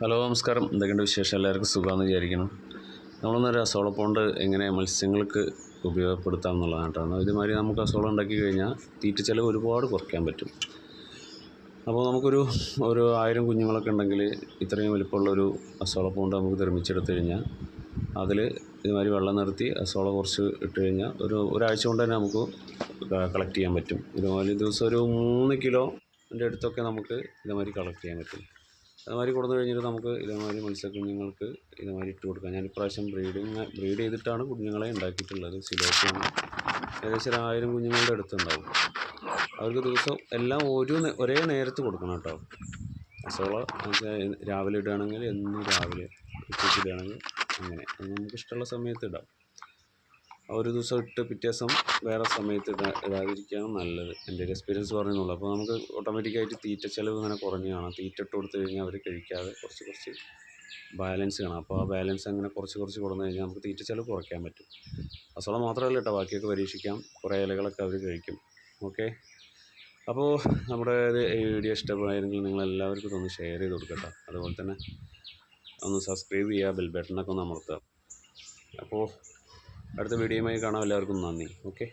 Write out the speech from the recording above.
Hello നമസ്കാരം. എന്തൊക്കെയുണ്ട് വിശേഷം? എല്ലാവർക്കും സുഖമാണെന്ന് വിചാരിക്കണം. നമ്മളൊന്നൊരു അസോള പോണ്ട് എങ്ങനെ മത്സ്യങ്ങൾക്ക് ഉപയോഗപ്പെടുത്താം എന്നുള്ളതാണ് കേട്ടോ. ഇതുമാതിരി നമുക്ക് അസോള ഉണ്ടാക്കി കഴിഞ്ഞാൽ തീറ്റ ചിലവ് ഒരുപാട് കുറയ്ക്കാൻ പറ്റും. അപ്പോൾ നമുക്കൊരു 1000 കുഞ്ഞുങ്ങളൊക്കെ ഉണ്ടെങ്കിൽ ഇത്രയും വലിപ്പമുള്ളൊരു അസോള പോണ്ട് നമുക്ക് നിർമ്മിച്ചെടുത്ത് കഴിഞ്ഞാൽ അതിൽ ഇതുമാതിരി വെള്ളം നിർത്തി അസോള കുറച്ച് ഇട്ട് കഴിഞ്ഞാൽ ഒരാഴ്ച കൊണ്ട് തന്നെ നമുക്ക് കളക്ട് ചെയ്യാൻ പറ്റും. ഇതുമാതിരി ദിവസം ഒരു 3 കിലോൻ്റെ അടുത്തൊക്കെ നമുക്ക് ഇതുമാതിരി കളക്ട് ചെയ്യാൻ പറ്റും. അതുമാതിരി കൊടുത്തു കഴിഞ്ഞിട്ട് നമുക്ക് ഇതേമാതിരി മത്സ്യക്കുഞ്ഞുങ്ങൾക്ക് ഇതുമാതിരി ഇട്ട് കൊടുക്കാം. ഞാൻ ഇപ്രാവശ്യം ബ്രീഡ് ചെയ്തിട്ടാണ് കുഞ്ഞുങ്ങളെ ഉണ്ടാക്കിയിട്ടുള്ളത്. സിലോപ്പിയാണ്. ഏകദേശം 1000 കുഞ്ഞുങ്ങളുടെ അടുത്തുണ്ടാവും. അവർക്ക് ദിവസം എല്ലാം ഒരേ നേരത്ത് കൊടുക്കണം കേട്ടോ. അസോള രാവിലെ ഇടുകയാണെങ്കിൽ എന്നും രാവിലെ, ഉച്ചയ്ക്ക് ഇടുകയാണെങ്കിൽ അങ്ങനെ നമുക്ക് ഇഷ്ടമുള്ള സമയത്ത് ഇടാം. ഒരു ദിവസം ഇട്ട് പിറ്റേ ദിവസം വേറെ സമയത്ത് ഇടാതിരിക്കുകയാണ് നല്ലത്. എൻ്റെ ഒരു എക്സ്പീരിയൻസ് പറയുന്നുള്ളൂ. അപ്പോൾ നമുക്ക് ഓട്ടോമാറ്റിക്കായിട്ട് തീറ്റ ചിലവ് ഇങ്ങനെ കുറഞ്ഞ് കാണാം. തീറ്റ ഇട്ട് കൊടുത്തു കഴിഞ്ഞാൽ അവർ കഴിക്കാതെ കുറച്ച് ബാലൻസ് കാണാം. അപ്പോൾ ആ ബാലൻസ് അങ്ങനെ കുറച്ച് കൊടുത്തു കഴിഞ്ഞാൽ നമുക്ക് തീറ്റ ചിലവ് കുറയ്ക്കാൻ പറ്റും. അസോള മാത്രമല്ല കേട്ടോ, ബാക്കിയൊക്കെ പരീക്ഷിക്കാം. കുറേ ഇലകളൊക്കെ അവർ കഴിക്കും. ഓക്കെ, അപ്പോൾ നമ്മുടെ ഈ വീഡിയോ ഇഷ്ടമായിരുന്നെങ്കിൽ നിങ്ങളെല്ലാവർക്കും ഇതൊന്ന് ഷെയർ ചെയ്ത് കൊടുക്കട്ടോ. അതുപോലെ തന്നെ ഒന്ന് സബ്സ്ക്രൈബ് ചെയ്യുക, ബെൽ ബട്ടണൊക്കെ ഒന്ന് അമർത്തുക. അപ്പോൾ അടുത്ത വീഡിയോയുമായി കാണാം. എല്ലാവർക്കും നന്ദി. ഓക്കെ.